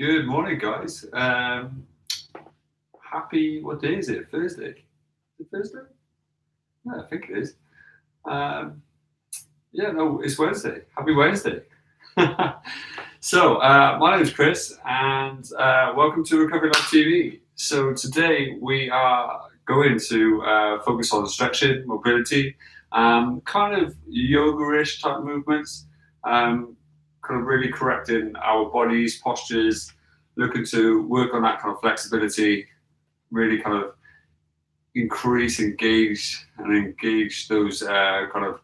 Good morning, guys. What day is it? Thursday? Is it Thursday? Yeah, I think it is. Um, yeah, no, it's Wednesday. Happy Wednesday. My name is Chris, and welcome to Recovery Lab TV. So, today we are going to focus on stretching, mobility, kind of yoga-ish type movements, kind of really correcting our bodies, postures, looking to work on that kind of flexibility, really kind of engage those kind of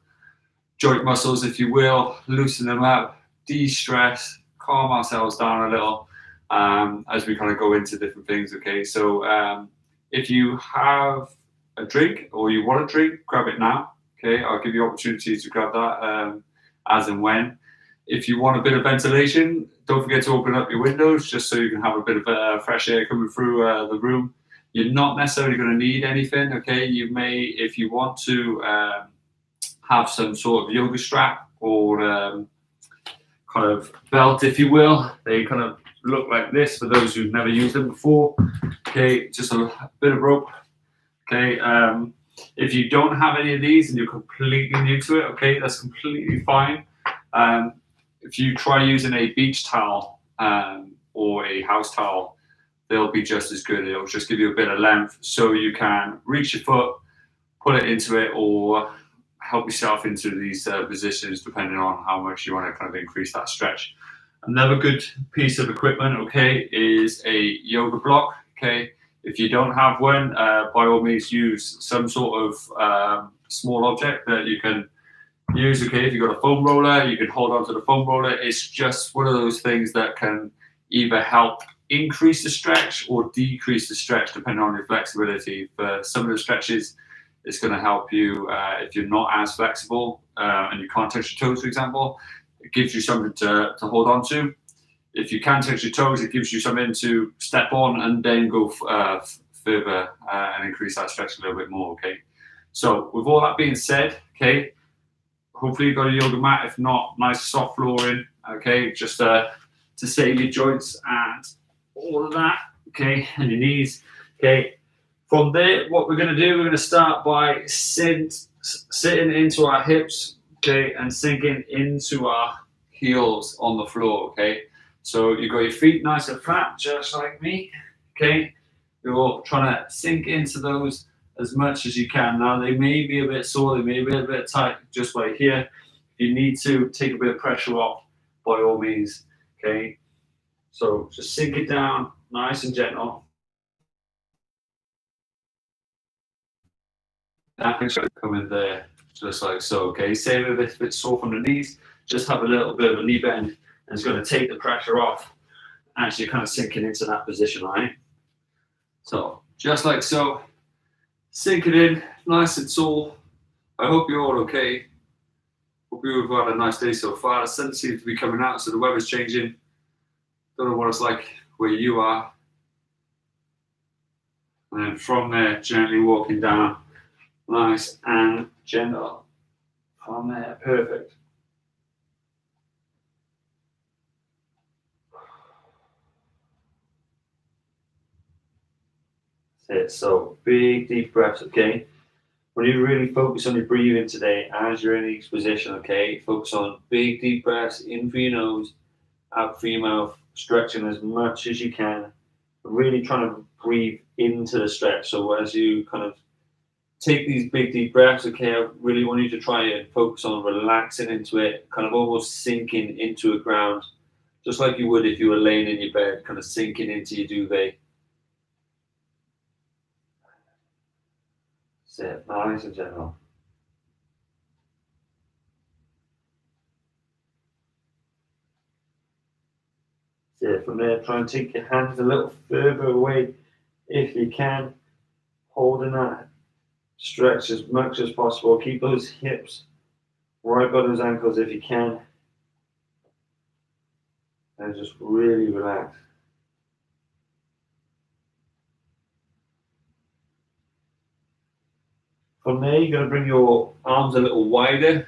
joint muscles, if you will, loosen them up, de-stress, calm ourselves down a little as we kind of go into different things. Okay, so if you have a drink or you want a drink, grab it now. Okay, I'll give you opportunity to grab that as and when. If you want a bit of ventilation, don't forget to open up your windows just so you can have a bit of fresh air coming through the room. You're not necessarily going to need anything, okay? You may, if you want to have some sort of yoga strap or kind of belt, if you will. They kind of look like this for those who've never used them before. Okay, just a bit of rope. Okay, if you don't have any of these and you're completely new to it, okay, that's completely fine. If you try using a beach towel or a house towel, they'll be just as good. It'll just give you a bit of length so you can reach your foot, put it into it, or help yourself into these positions depending on how much you want to kind of increase that stretch. Another good piece of equipment, okay, is a yoga block. Okay, if you don't have one, by all means use some sort of small object that you can use. Okay, if you've got a foam roller, you can hold on to the foam roller. It's just one of those things that can either help increase the stretch or decrease the stretch depending on your flexibility. For some of the stretches, it's going to help you if you're not as flexible and you can't touch your toes, for example. It gives you something to hold on to. If you can touch your toes, it gives you something to step on and then go further and increase that stretch a little bit more. Okay, so with all that being said, okay, hopefully you've got a yoga mat. If not, nice soft flooring. Okay, just to save your joints and all of that. Okay, and your knees. Okay, from there, what we're going to do, we're going to start by sitting into our hips. Okay, and sinking into our heels on the floor. Okay, so you've got your feet nice and flat, just like me. Okay, you're trying to sink into those as much as you can. Now they may be a bit sore, they may be a bit tight, just right here. If you need to take a bit of pressure off, by all means. Okay, so just sink it down, nice and gentle. That can come in there, just like so. Okay, same if it's a bit sore from the knees, just have a little bit of a knee bend, and it's going to take the pressure off as you're kind of sinking into that position, right? So just like so. Sink it in, nice and tall. I hope you're all okay. Hope you've had a nice day so far. The sun seems to be coming out, so the weather's changing. Don't know what it's like where you are. And then from there, gently walking down, nice and gentle. From there, perfect. That's it. So big deep breaths, okay? When you really focus on your breathing today as you're in each position, okay? Focus on big deep breaths in through your nose, out through your mouth, stretching as much as you can. Really trying to breathe into the stretch. So as you kind of take these big deep breaths, okay, I really want you to try and focus on relaxing into it, kind of almost sinking into a ground, just like you would if you were laying in your bed, kind of sinking into your duvet. Sit nice and gentle. Sit from there, try and take your hands a little further away if you can, holding that stretch as much as possible. Keep those hips right by those ankles if you can, and just really relax. From there, you're going to bring your arms a little wider.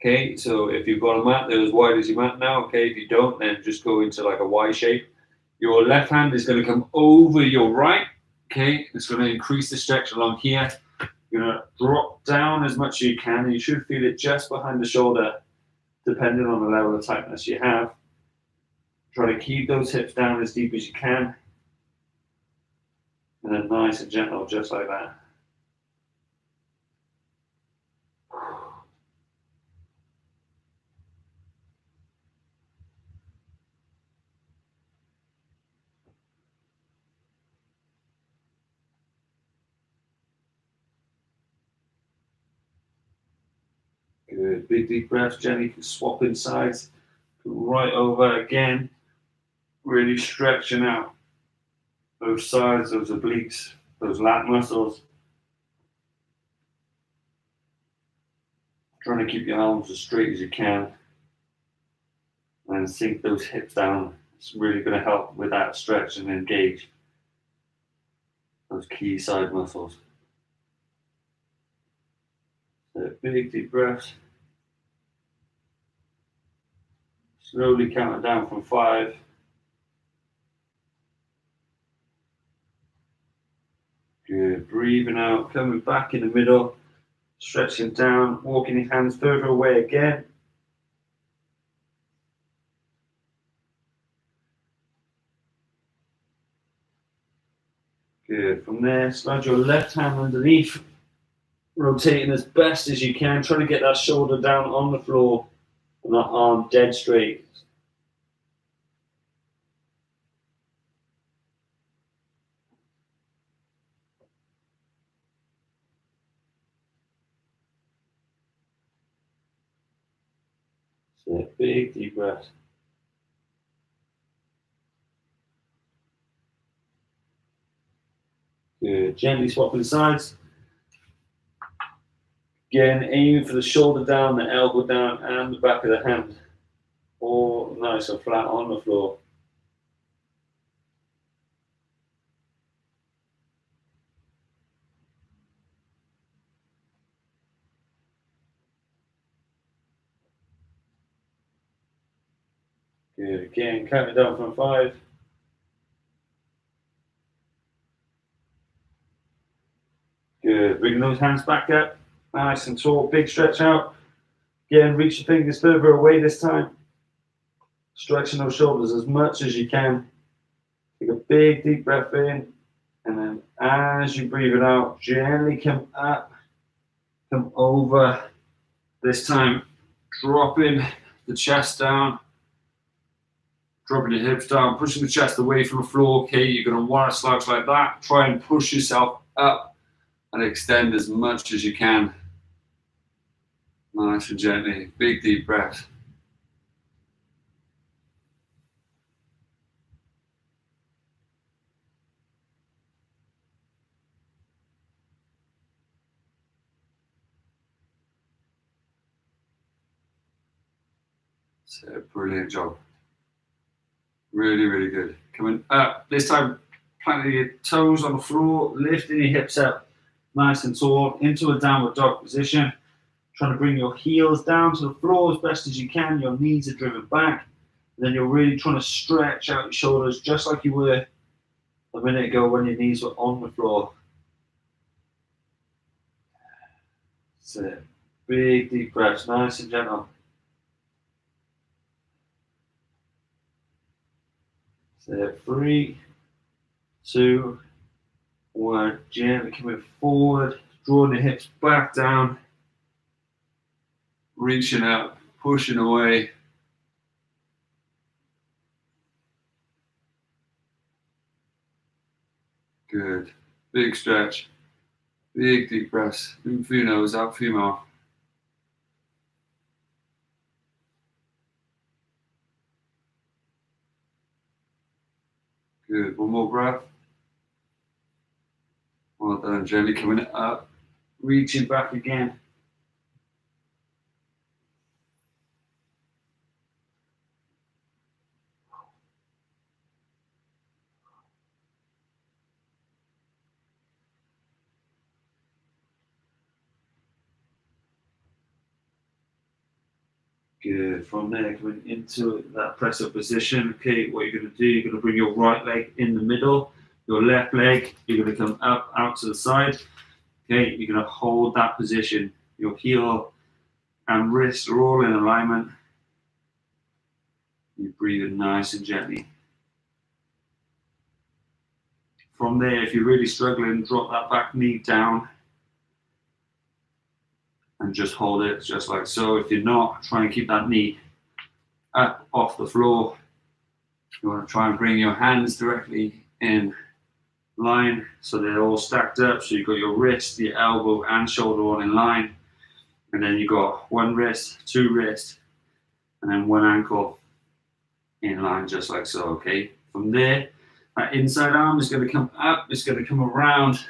Okay, so if you've got a mat, they're as wide as your mat now. Okay, if you don't, then just go into like a Y shape. Your left hand is going to come over your right. Okay, it's going to increase the stretch along here. You're going to drop down as much as you can, and you should feel it just behind the shoulder, depending on the level of tightness you have. Try to keep those hips down as deep as you can, and then nice and gentle, just like that. Good. Big deep breaths. Gently can swap in sides. Right over again. Really stretching out those sides, those obliques, those lat muscles. Trying to keep your arms as straight as you can. And sink those hips down. It's really going to help with that stretch and engage those key side muscles. So big deep breaths. Slowly counting down from 5. Good. Breathing out, coming back in the middle, stretching down, walking your hands further away again. Good. From there, slide your left hand underneath, rotating as best as you can, trying to get that shoulder down on the floor and that arm dead straight. So big deep breath. Good. Gently swapping sides. Again, aiming for the shoulder down, the elbow down, and the back of the hand. All nice and flat on the floor. Good. Again, counting down from 5. Good. Bring those hands back up. Nice and tall. Big stretch out. Again, reach your fingers further away this time. Stretching those shoulders as much as you can. Take a big deep breath in. And then as you breathe it out, gently come up. Come over. This time, dropping the chest down. Dropping your hips down. Pushing the chest away from the floor. Okay, you're going to want to slouch like that. Try and push yourself up and extend as much as you can. Nice and gently. Big deep breath. So, brilliant job. Really, really good. Coming up. This time, planting your toes on the floor, lifting your hips up nice and tall into a downward dog position. Trying to bring your heels down to the floor as best as you can. Your knees are driven back. And then you're really trying to stretch out your shoulders just like you were a minute ago when your knees were on the floor. So, big deep breaths, nice and gentle. So 3, 2, 1. Gently coming forward, drawing the hips back down, reaching up, pushing away. Good. Big stretch. Big deep breaths. In through your nose, out through your mouth. Good. One more breath. Well done. Gently coming up, reaching back again. Good. From there, coming into that press up position. Okay, what you're going to do, you're going to bring your right leg in the middle, your left leg, you're going to come up, out to the side. Okay, you're going to hold that position. Your heel and wrist are all in alignment. You're breathing nice and gently. From there, if you're really struggling, drop that back knee down and just hold it just like so. If you're not, try and keep that knee up off the floor. You want to try and bring your hands directly in line so they're all stacked up. So you've got your wrist, your elbow and shoulder all in line. And then you've got one wrist, two wrists, and then one ankle in line just like so, okay? From there, that inside arm is going to come up, it's going to come around.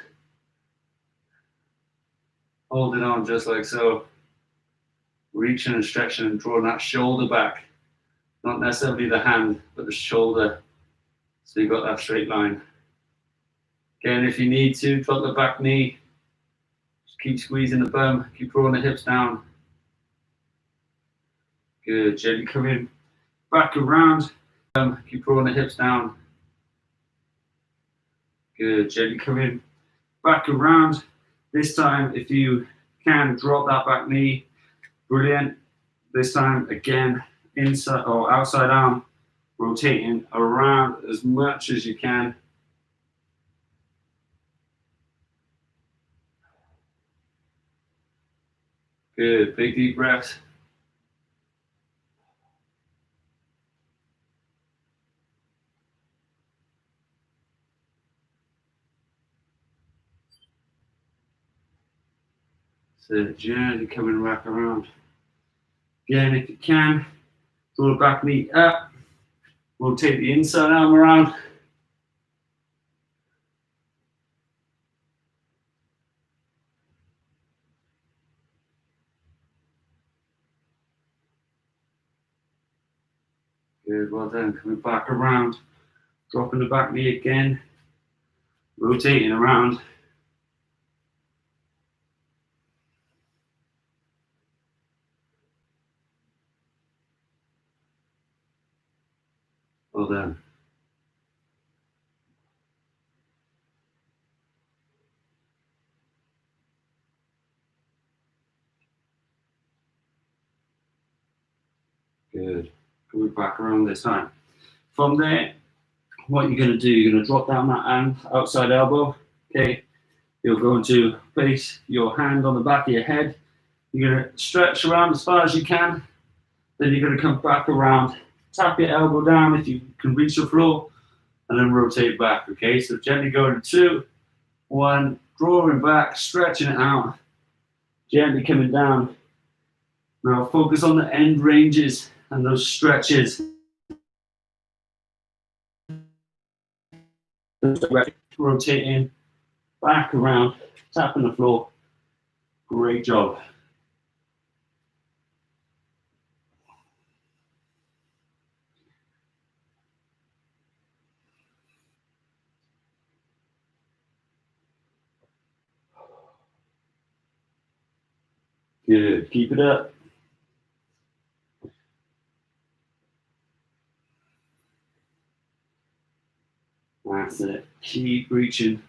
Hold it on just like so. Reaching and stretching and drawing that shoulder back. Not necessarily the hand, but the shoulder. So you've got that straight line. Again, if you need to, drop the back knee. Just keep squeezing the bum, keep drawing the hips down. Good, gently come in. Back around, keep drawing the hips down. Good, gently come in. Back around. This time, if you can, drop that back knee. Brilliant. This time, again, inside or outside arm, rotating around as much as you can. Good, big deep breaths. So gently coming back around. Again, if you can, draw the back knee up. Rotate the inside arm around. Good, well done. Coming back around. Dropping the back knee again. Rotating around. Well done. Good. Coming back around this time. From there, what you're going to do, you're going to drop down that hand, outside elbow. Okay. You're going to place your hand on the back of your head. You're going to stretch around as far as you can. Then you're going to come back around. Tap your elbow down if you can reach the floor. And then rotate back. Okay. So gently going 2, 1. Drawing back, stretching it out. Gently coming down. Now focus on the end ranges and those stretches. Rotating back around, tapping the floor. Great job. Good. Keep it up. That's it. Keep reaching.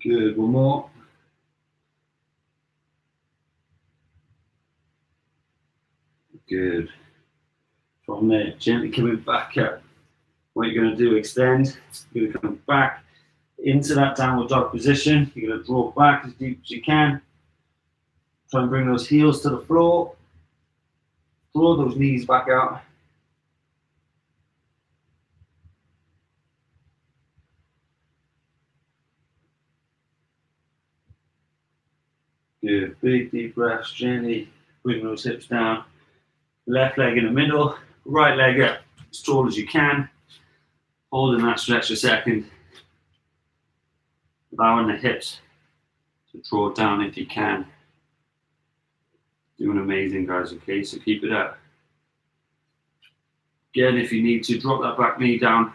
Good. One more. Good. From there, gently coming back up. What you're going to do, extend. You're going to come back into that downward dog position. You're going to draw back as deep as you can. Try and bring those heels to the floor. Draw those knees back out. Good. Big deep breaths. Gently bring those hips down. Left leg in the middle. Right leg up as tall as you can. Holding that stretch a second. Allowing the hips to draw down if you can. Doing amazing, guys. Okay, so keep it up. Again, if you need to, drop that back knee down.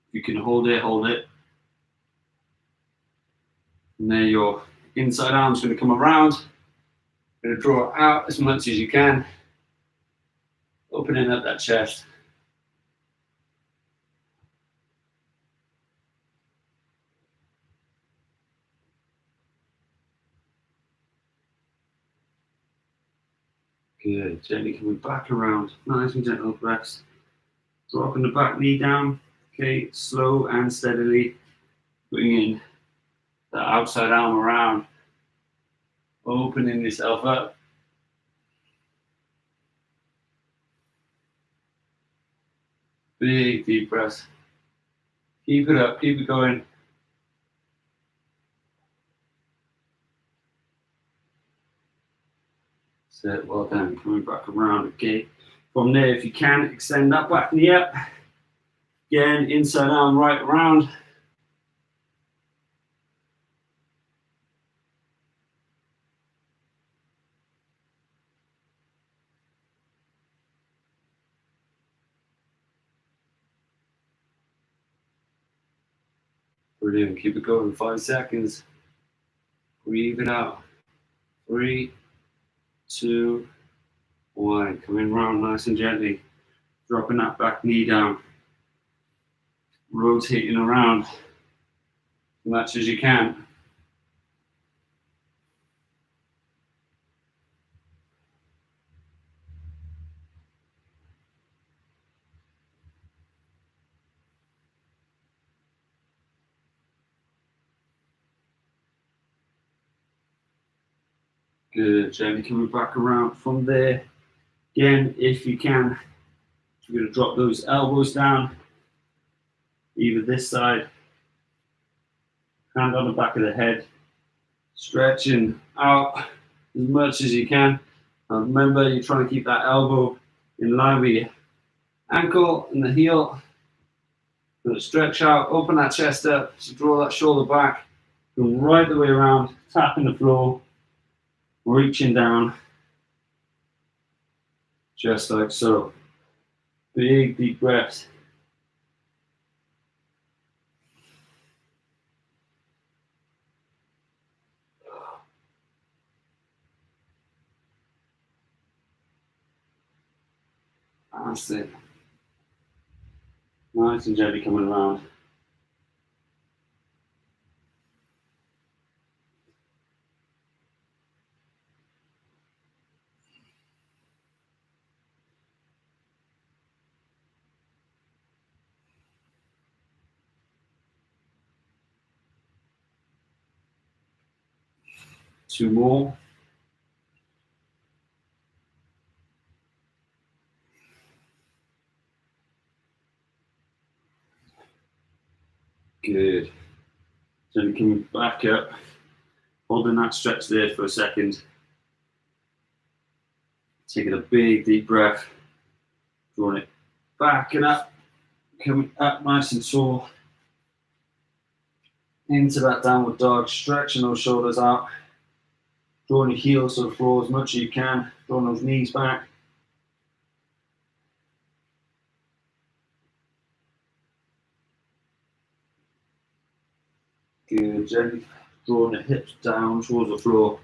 If you can hold it, hold it. And there your inside arm's going to come around. Going to draw it out as much as you can, opening up that chest. Good. Gently coming back around. Nice and gentle breaths. Dropping the back knee down. Okay, slow and steadily bringing the outside arm around, opening yourself up. Big deep breaths. Keep it up, keep it going. So, well done. Coming back around. Okay. From there, if you can, extend that back knee up. Again, inside arm right around. Brilliant. Keep it going. 5 seconds. Breathe it out. 3, 2, 1. Coming round nice and gently. Dropping that back knee down. Rotating around as much as you can. Good. Gently coming back around from there. Again, if you can, you're going to drop those elbows down, either this side, hand on the back of the head, stretching out as much as you can. And remember, you're trying to keep that elbow in line with your ankle and the heel. Going to stretch out, open that chest up, so draw that shoulder back, come right the way around, tapping the floor, reaching down, just like so. Big deep breaths. That's it. Nice and gently coming around. Two more. Good. Gently coming back up, holding that stretch there for a second. Taking a big deep breath, drawing it back and up, coming up nice and tall. Into that downward dog, stretching those shoulders out, drawing your heels to the floor as much as you can, drawing those knees back. Good, gently drawing the hips down towards the floor.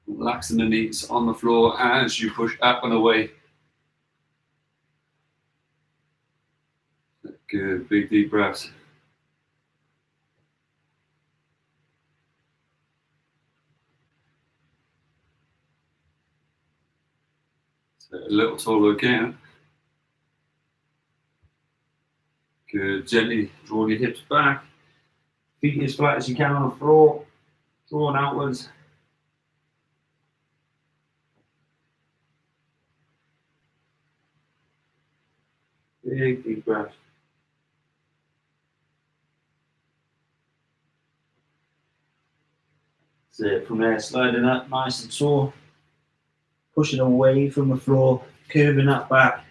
Relaxing the knees on the floor as you push up and away. Good, big deep breaths. So a little taller again. Good, gently drawing your hips back. Feet as flat as you can on the floor, drawing outwards. Big deep breath. That's it. From there, sliding up nice and tall, pushing away from the floor, curving that back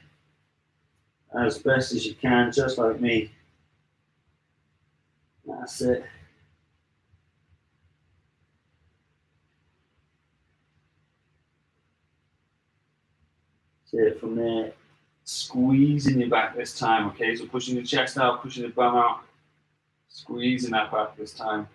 as best as you can, just like me. That's it. That's it. From there, squeezing your back this time, okay? So pushing the chest out, pushing the bum out, squeezing that back this time.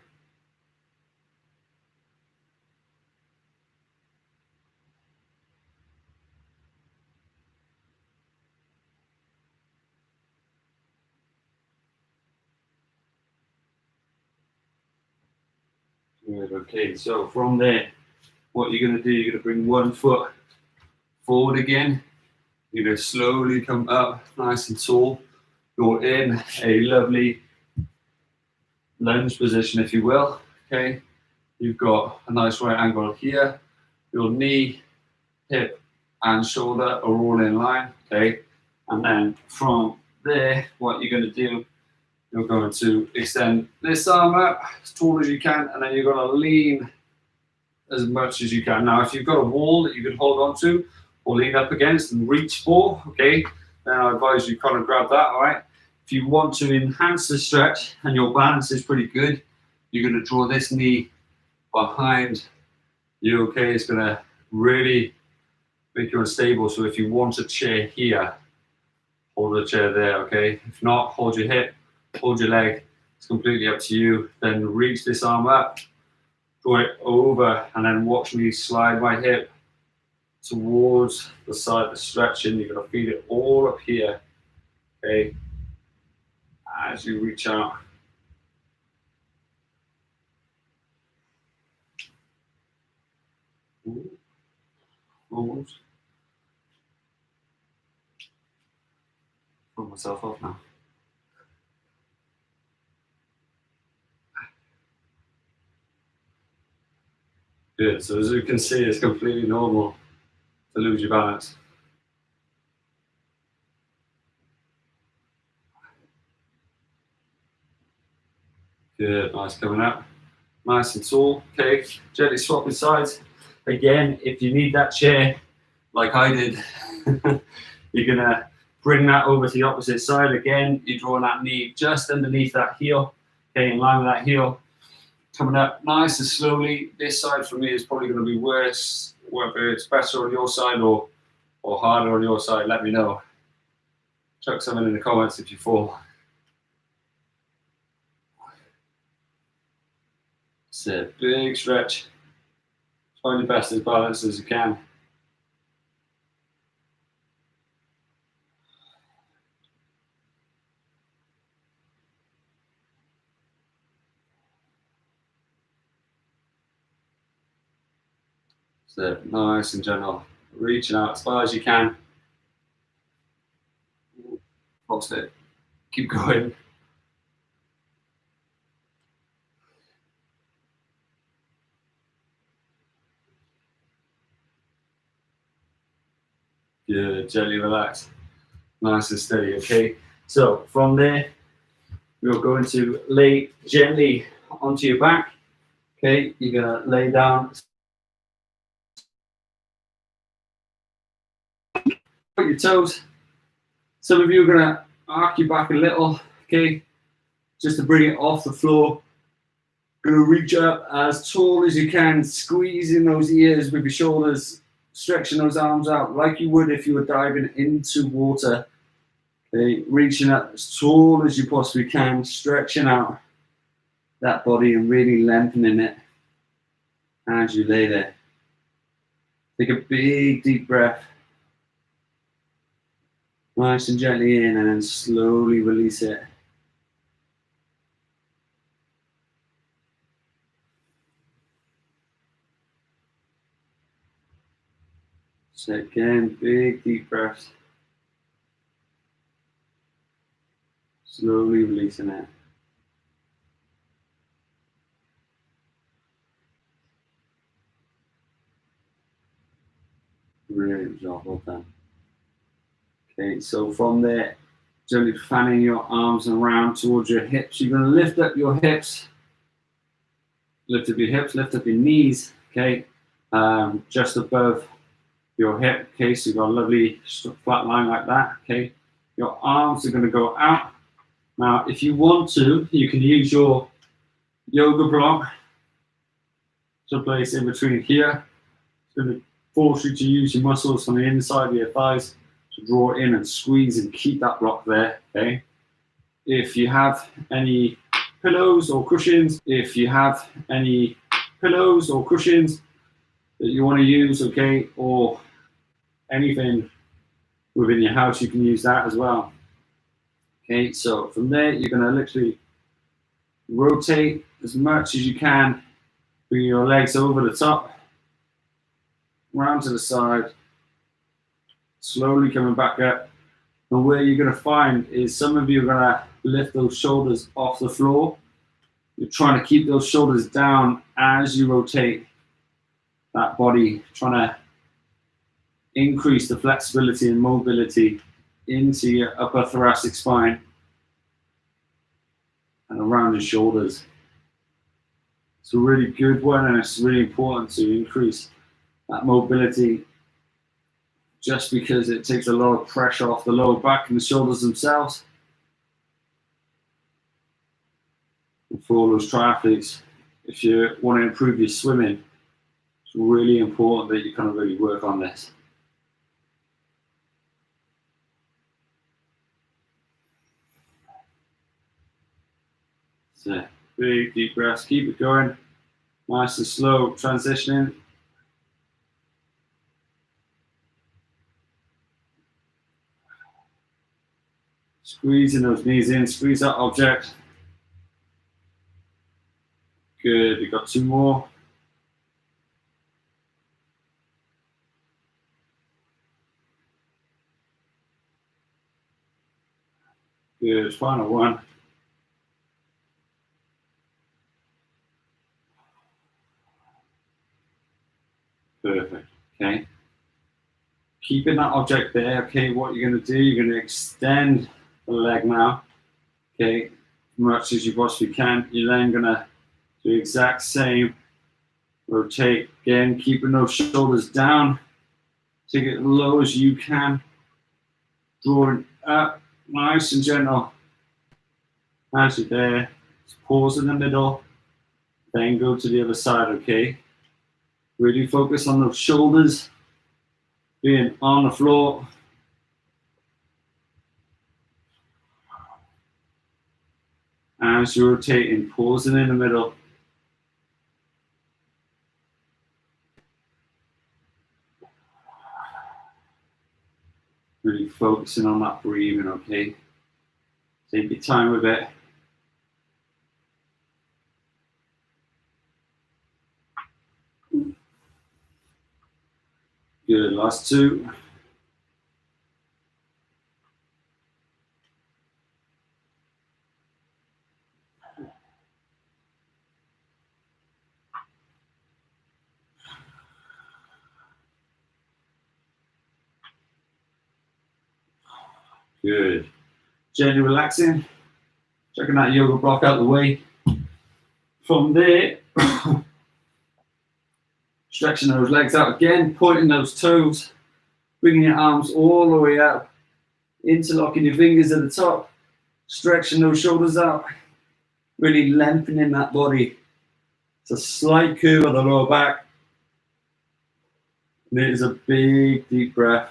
Good, okay, so from there, what you're going to do, you're going to bring one foot forward again. You're going to slowly come up, nice and tall. You're in a lovely lunge position, if you will. Okay, you've got a nice right angle here. Your knee, hip, and shoulder are all in line. Okay, and then from there, what you're going to do, you're going to extend this arm up as tall as you can, and then you're going to lean as much as you can. Now, if you've got a wall that you can hold on to or lean up against and reach for, okay, then I advise you kind of grab that, all right? If you want to enhance the stretch and your balance is pretty good, you're going to draw this knee behind you, okay? It's going to really make you unstable. So if you want a chair here, hold the chair there, okay? If not, hold your hip, hold your leg. It's completely up to you. Then reach this arm up, draw it over, and then watch me slide my hip towards the side of the stretching. You're going to feel it all up here, okay? As you reach out. Almost. Pull myself off now. Good, so as you can see, it's completely normal to lose your balance. Good, nice coming up. Nice and tall, okay, gently swapping sides. Again, if you need that chair, like I did, you're gonna bring that over to the opposite side. Again, you're drawing that knee just underneath that heel, okay, in line with that heel. Coming up nice and slowly. This side for me is probably gonna be worse, whether it's better on your side or harder on your side, let me know. Chuck something in the comments if you fall. It's a big stretch. Find your best as balanced as you can. So nice and gentle. Reaching out as far as you can. Lost it. Keep going. Good, gently relax. Nice and steady, okay? So from there, we're going to lay gently onto your back. Okay, you're gonna lay down. Put your toes. Some of you are gonna arc your back a little, okay? Just to bring it off the floor. Gonna reach up as tall as you can, squeezing those ears with your shoulders, stretching those arms out like you would if you were diving into water. Okay, reaching up as tall as you possibly can, stretching out that body and really lengthening it as you lay there. Take a big deep breath. Nice and gently in and then slowly release it. So again, big deep breaths. Slowly releasing it. Brilliant job, well done. Okay, so from there, gently fanning your arms around towards your hips. You're going to lift up your hips. Lift up your hips, lift up your knees, okay? Just above your hip, okay? So you've got a lovely flat line like that, okay? Your arms are going to go out. Now, if you want to, you can use your yoga block to place in between here. It's going to force you to use your muscles on the inside of your thighs to draw in and squeeze and keep that block there, okay? If you have any pillows or cushions that you want to use, okay, or anything within your house, you can use that as well. Okay, so from there, you're going to literally rotate as much as you can Bring your legs over the top, round to the side, slowly coming back up. And where you're going to find is some of you are going to lift those shoulders off the floor. You're trying to keep those shoulders down as you rotate that body, trying to increase the flexibility and mobility into your upper thoracic spine and around your shoulders. It's a really good one, and it's really important to increase that mobility just because it takes a lot of pressure off the lower back and the shoulders themselves. And for all those triathletes, if you want to improve your swimming, it's really important that you kind of really work on this. So big deep breaths, keep it going, nice and slow, transitioning. Squeezing those knees in, squeeze that object. Good, we've got 2 more. Good, final one. Perfect, okay. Keeping that object there, okay, what you're going to do, you're going to extend the leg now, okay, as much as you possibly can. You're then going to do the exact same. Rotate, again, keeping those shoulders down. Take it as low as you can. Drawing up, nice and gentle. As you're there, just pause in the middle, then go to the other side, okay? Really focus on those shoulders being on the floor. As you're rotating, pausing in the middle. Really focusing on that breathing, okay? Take your time with it. Good, last 2. Good. Gently relaxing. Checking that yoga block out the way. From there, stretching those legs out again, pointing those toes, bringing your arms all the way up, interlocking your fingers at the top, stretching those shoulders out, really lengthening that body. It's a slight curve of the lower back. And it is a big, deep breath.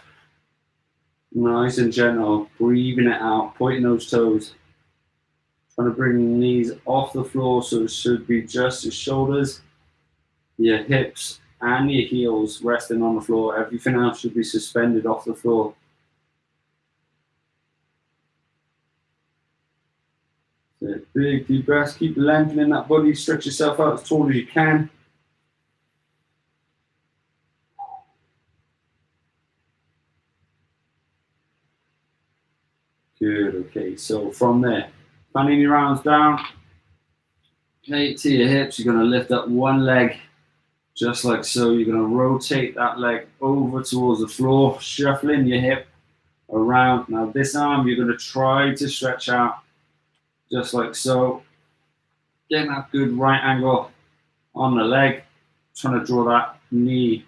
Nice and gentle, breathing it out, pointing those toes. Trying to bring the knees off the floor, so it should be just your shoulders, your hips, and your heels resting on the floor. Everything else should be suspended off the floor. So big deep breaths, keep lengthening that body, stretch yourself out as tall as you can. Good, okay, so from there, fanning your arms down, okay, to your hips, you're gonna lift up one leg, just like so. You're gonna rotate that leg over towards the floor, shuffling your hip around. Now this arm, you're gonna try to stretch out, just like so. Getting that good right angle on the leg, trying to draw that knee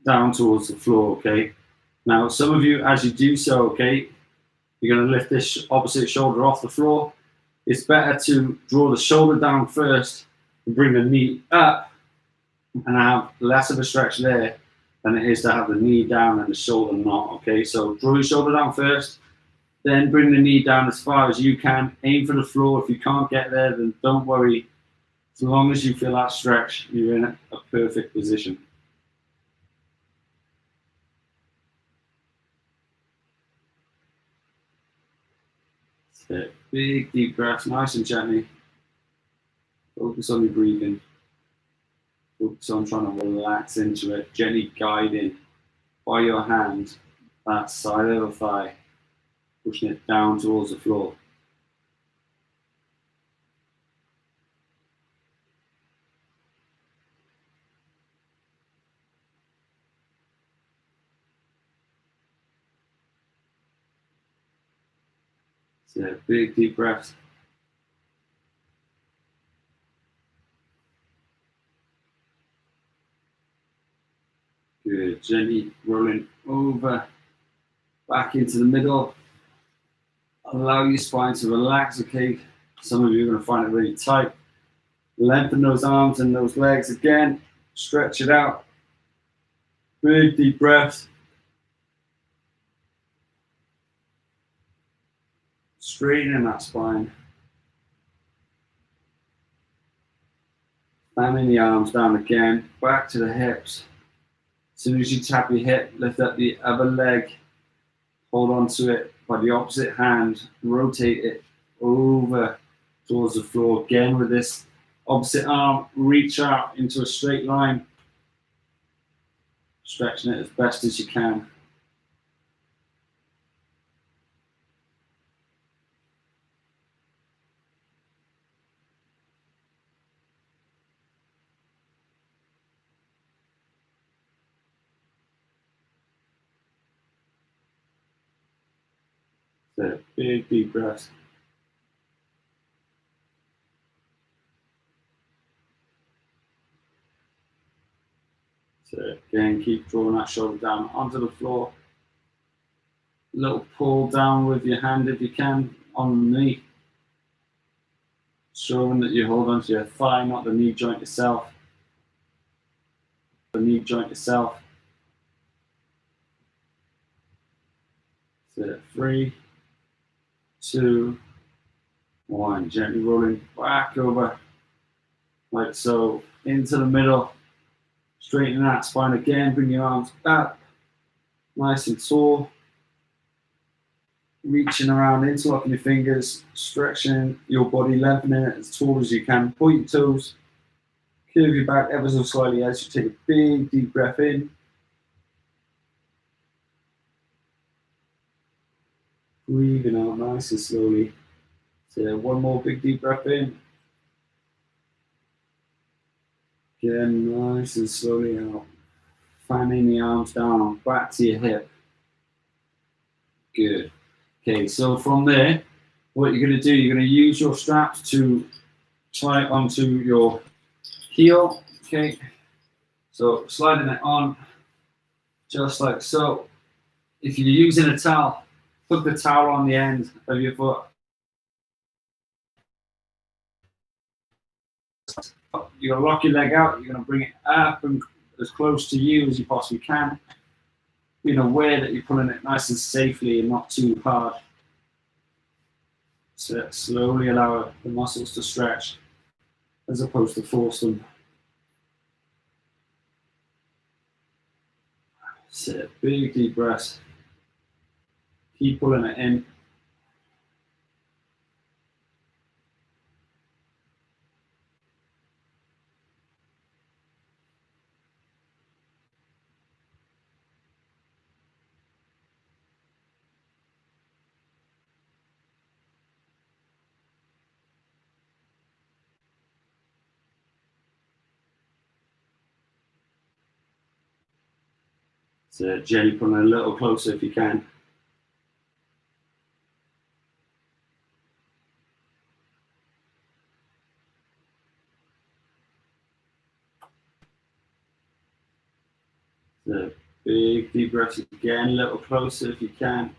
down towards the floor, okay? Now, some of you, as you do so, okay, you're going to lift this opposite shoulder off the floor. It's better to draw the shoulder down first and bring the knee up and have less of a stretch there than it is to have the knee down and the shoulder not, okay? So draw your shoulder down first, then bring the knee down as far as you can. Aim for the floor. If you can't get there, then don't worry. As long as you feel that stretch, you're in a perfect position. That's it. Big deep breaths, nice and gently. Focus on your breathing. Focus on trying to relax into it, gently guiding by your hand that side of the thigh, pushing it down towards the floor. So big deep breaths. Good. Gently rolling over, back into the middle. Allow your spine to relax, okay? Some of you are going to find it really tight. Lengthen those arms and those legs again. Stretch it out. Big deep breaths. Straightening that spine. Slamming the arms down again. Back to the hips. As soon as you tap your hip, lift up the other leg. Hold on to it by the opposite hand. Rotate it over towards the floor. Again with this opposite arm, reach out into a straight line. Stretching it as best as you can. So big deep breaths. So again, keep drawing that shoulder down onto the floor. Little pull down with your hand if you can on the knee. Showing that you hold onto your thigh, not the knee joint itself. The knee joint itself. So 3, 2, 1. Gently rolling back over, like so, into the middle. Straighten that spine again. Bring your arms up, nice and tall. Reaching around, interlocking your fingers, stretching your body, lengthening it as tall as you can. Point your toes, curve your back ever so slightly as you take a big deep breath in. Breathing out nice and slowly. So one more big deep breath in. Again, nice and slowly out. Fanning the arms down, back to your hip. Good. Okay, so from there, what you're going to do, you're going to use your straps to tie it onto your heel. Okay, so sliding it on, just like so. If you're using a towel, put the towel on the end of your foot. You're going to lock your leg out, you're going to bring it up and as close to you as you possibly can. Being aware that you're pulling it nice and safely and not too hard. So slowly allow the muscles to stretch as opposed to force them. So big deep breaths. Keep pulling it in. So gently pulling it a little closer if you can. So big deep breaths again, a little closer if you can.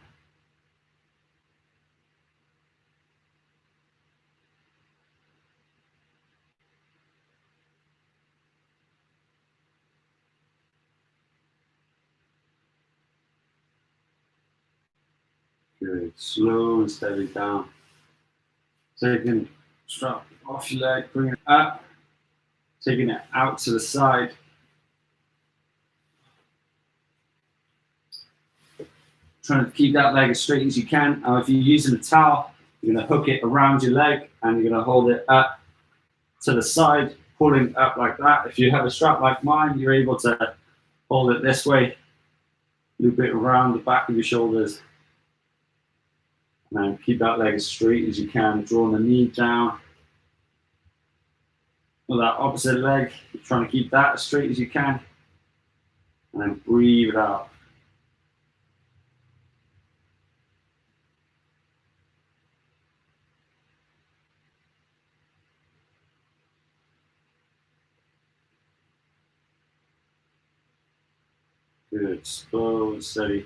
Good. Slow and steady down. Taking strap off your leg, bring it up, taking it out to the side. Trying to keep that leg as straight as you can. Now, if you're using a towel, you're going to hook it around your leg and you're going to hold it up to the side, pulling up like that. If you have a strap like mine, you're able to hold it this way, loop it around the back of your shoulders, and then keep that leg as straight as you can, drawing the knee down. With that opposite leg, you're trying to keep that as straight as you can, and then breathe it out. Good, slow and steady.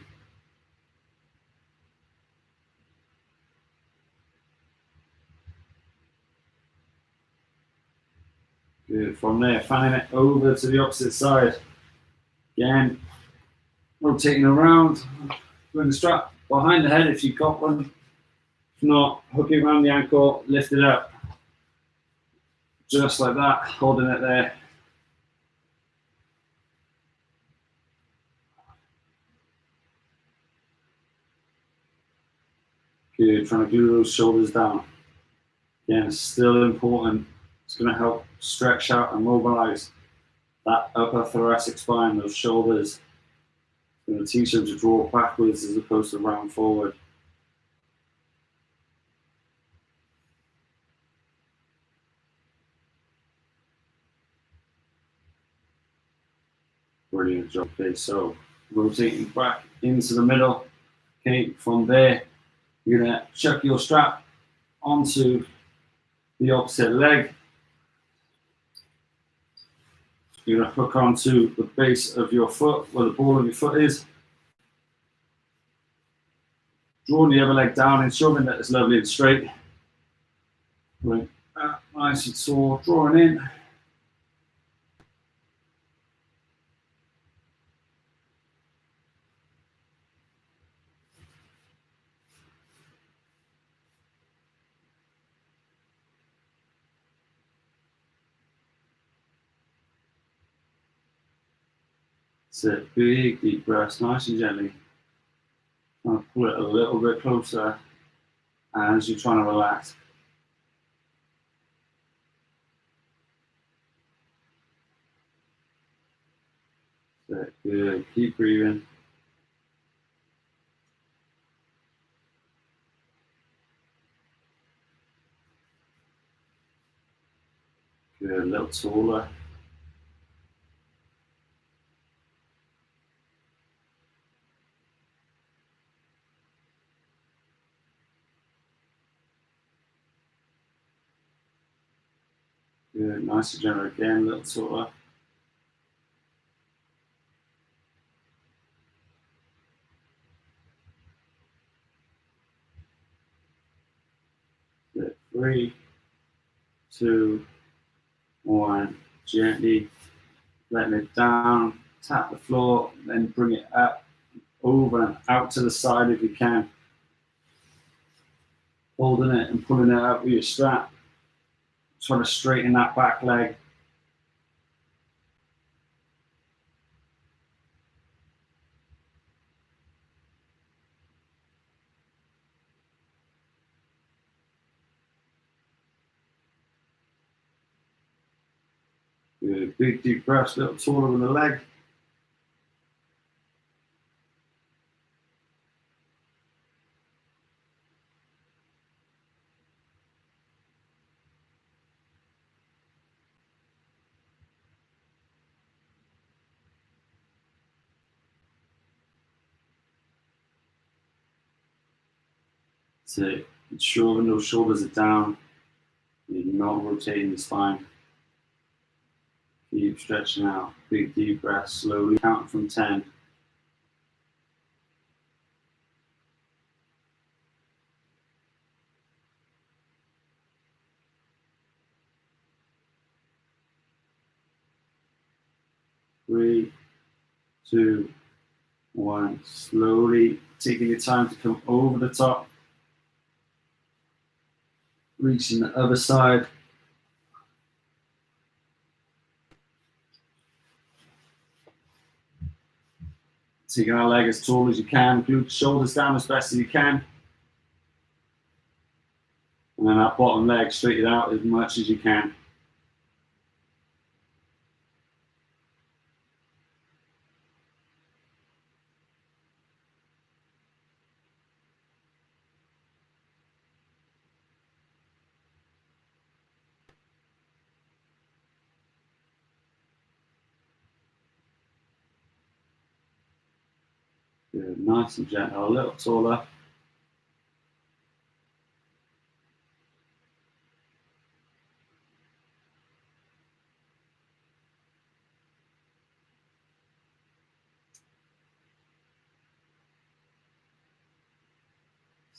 Good. From there, fanning it over to the opposite side. Again, rotating around, putting the strap behind the head if you've got one. If not, hook it around the ankle, lift it up. Just like that, holding it there. Good, trying to glue those shoulders down. Again, it's still important. It's going to help stretch out and mobilize that upper thoracic spine, those shoulders. It's going to teach them to draw backwards as opposed to round forward. Brilliant job. Okay, so rotating back into the middle. Okay, from there, you're going to chuck your strap onto the opposite leg. You're going to hook onto the base of your foot, where the ball of your foot is. Drawing the other leg down, ensuring that it's lovely and straight. Pulling that nice and tall, drawing in. That's it, big deep breaths, nice and gently. Trying to pull it a little bit closer as you're trying to relax. That's it, good, keep breathing. Good, a little taller. Good, nice and gentle again, a little taller. Good, 3, 2, 1, gently letting it down, tap the floor, then bring it up, over and out to the side if you can. Holding it and pulling it out with your strap. Trying to straighten that back leg. Good, big deep breaths, a little taller than the leg. So ensuring those shoulders are down. You're not rotating the spine. Keep stretching out. Big deep breaths, slowly counting from 10. Three, 2, 1. Slowly taking your time to come over the top. Reaching the other side. Taking our leg as tall as you can, glute shoulders down as best as you can. And then that bottom leg straighten out as much as you can. Good, nice and gentle, a little taller.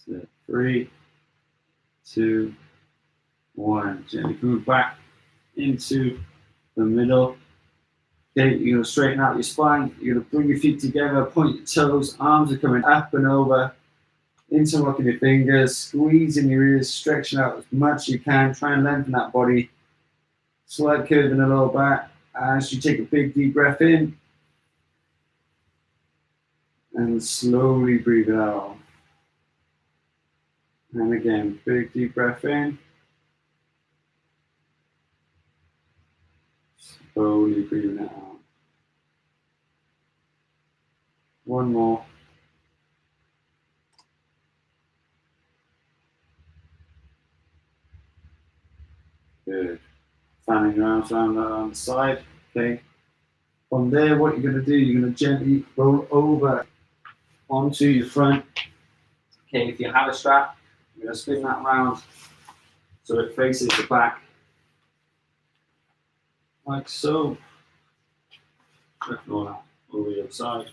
So 3, 2, 1. Gently move back into the middle. Okay, you're going to straighten out your spine. You're going to bring your feet together, point your toes, arms are coming up and over, interlocking your fingers, squeezing your ears, stretching out as much as you can. Try and lengthen that body. Slight curve in the lower back as you take a big deep breath in and slowly breathe it out. And again, big deep breath in. Slowly breathing it out. One more. Good. Fanning your arms around on the side. Okay. From there, what you're going to do, you're going to gently roll over onto your front. Okay, if you have a strap, you're going to spin that round so it faces the back. Like so. Over the other side.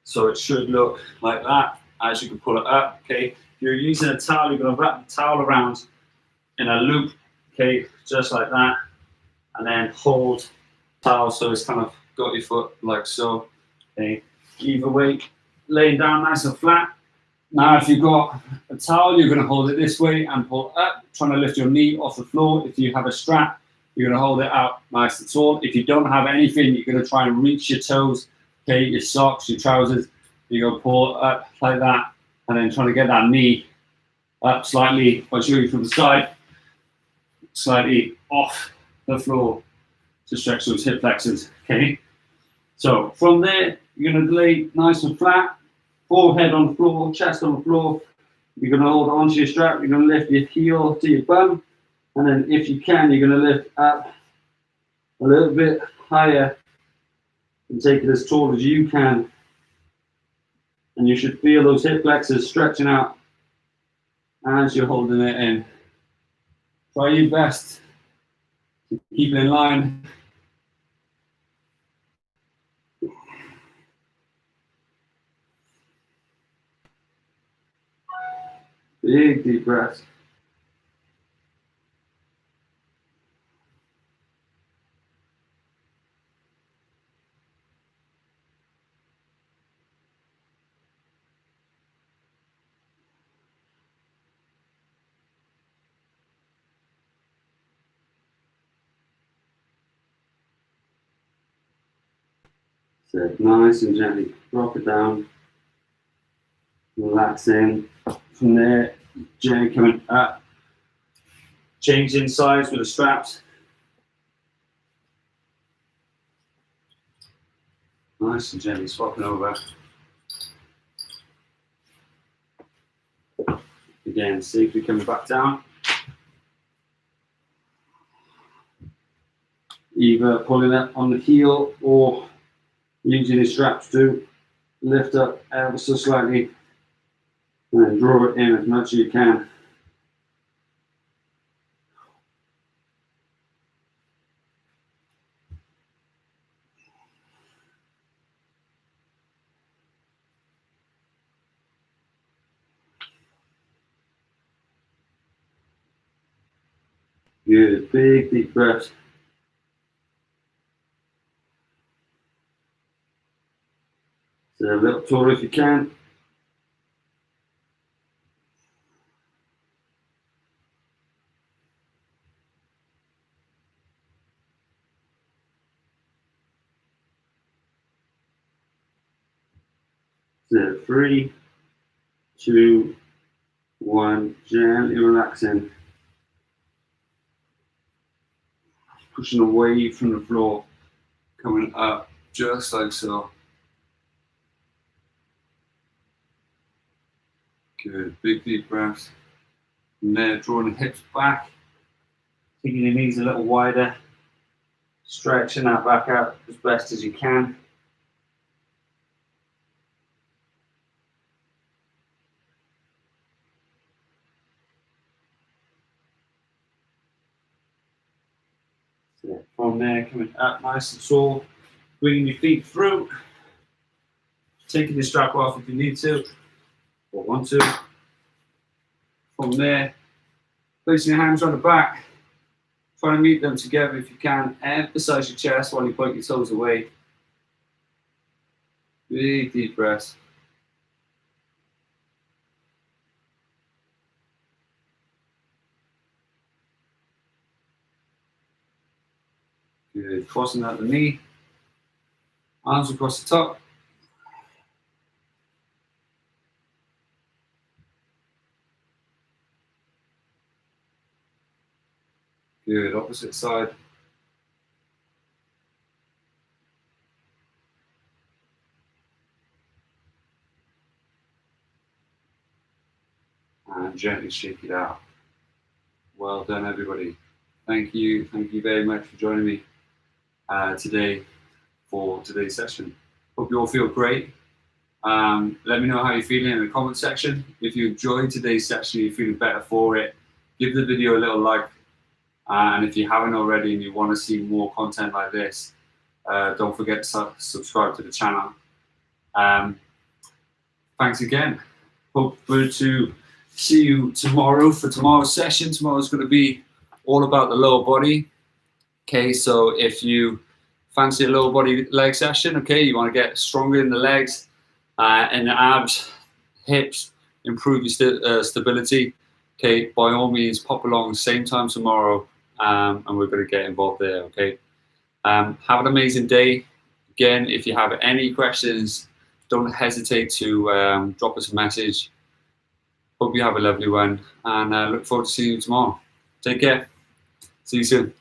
So it should look like that as you can pull it up. Okay, if you're using a towel, you're going to wrap the towel around in a loop. Okay, just like that, and then hold the towel so it's kind of got your foot like so. Okay, either way, laying down nice and flat. Now, if you've got a towel, you're going to hold it this way and pull up, trying to lift your knee off the floor. If you have a strap, you're going to hold it out nice and tall. If you don't have anything, you're going to try and reach your toes, okay, your socks, your trousers. You're going to pull up like that, and then trying to get that knee up slightly. I'll show you from the side, slightly off the floor to stretch those hip flexors, okay? So from there, you're going to lay nice and flat, forehead on the floor, chest on the floor. You're going to hold onto your strap. You're going to lift your heel to your bum. And then if you can, you're going to lift up a little bit higher and take it as tall as you can. And you should feel those hip flexors stretching out as you're holding it in. Try your best to keep it in line. Big deep breaths. So nice and gently drop it down, relax in. From there, gently coming up, changing sides with the straps. Nice and gently swapping over. Again, safely coming back down. Either pulling it on the heel or using the straps to lift up ever so slightly and then draw it in as much as you can. Good, big deep breaths. So a little taller if you can. So 3, 2, 1, gently relaxing. Pushing away from the floor, coming up just like so. Good, big deep breaths. From there, drawing the hips back, taking your knees a little wider, stretching that back out as best as you can. So from there, coming up nice and tall, bringing your feet through, taking the strap off if you need to, or want to. From there, placing your hands on the back, trying to meet them together if you can. Emphasize your chest while you point your toes away. Big deep breaths. Good. Crossing out the knee. Arms across the top. Good. Opposite side. And gently shake it out. Well done, everybody. Thank you very much for joining me today for today's session. Hope you all feel great. Let me know how you're feeling in the comment section. If you enjoyed today's session, you're feeling better for it, give the video a little like. And if you haven't already and you want to see more content like this, don't forget to subscribe to the channel. Thanks again. Hope to see you tomorrow for tomorrow's session. Tomorrow's going to be all about the lower body. Okay, so if you fancy a lower body leg session, okay, you want to get stronger in the legs and the abs, hips, improve your stability, okay, by all means pop along same time tomorrow, and we're going to get involved there. Okay, have an amazing day. Again, if you have any questions, don't hesitate to drop us a message. Hope you have a lovely one, and look forward to seeing you tomorrow. Take care. See you soon.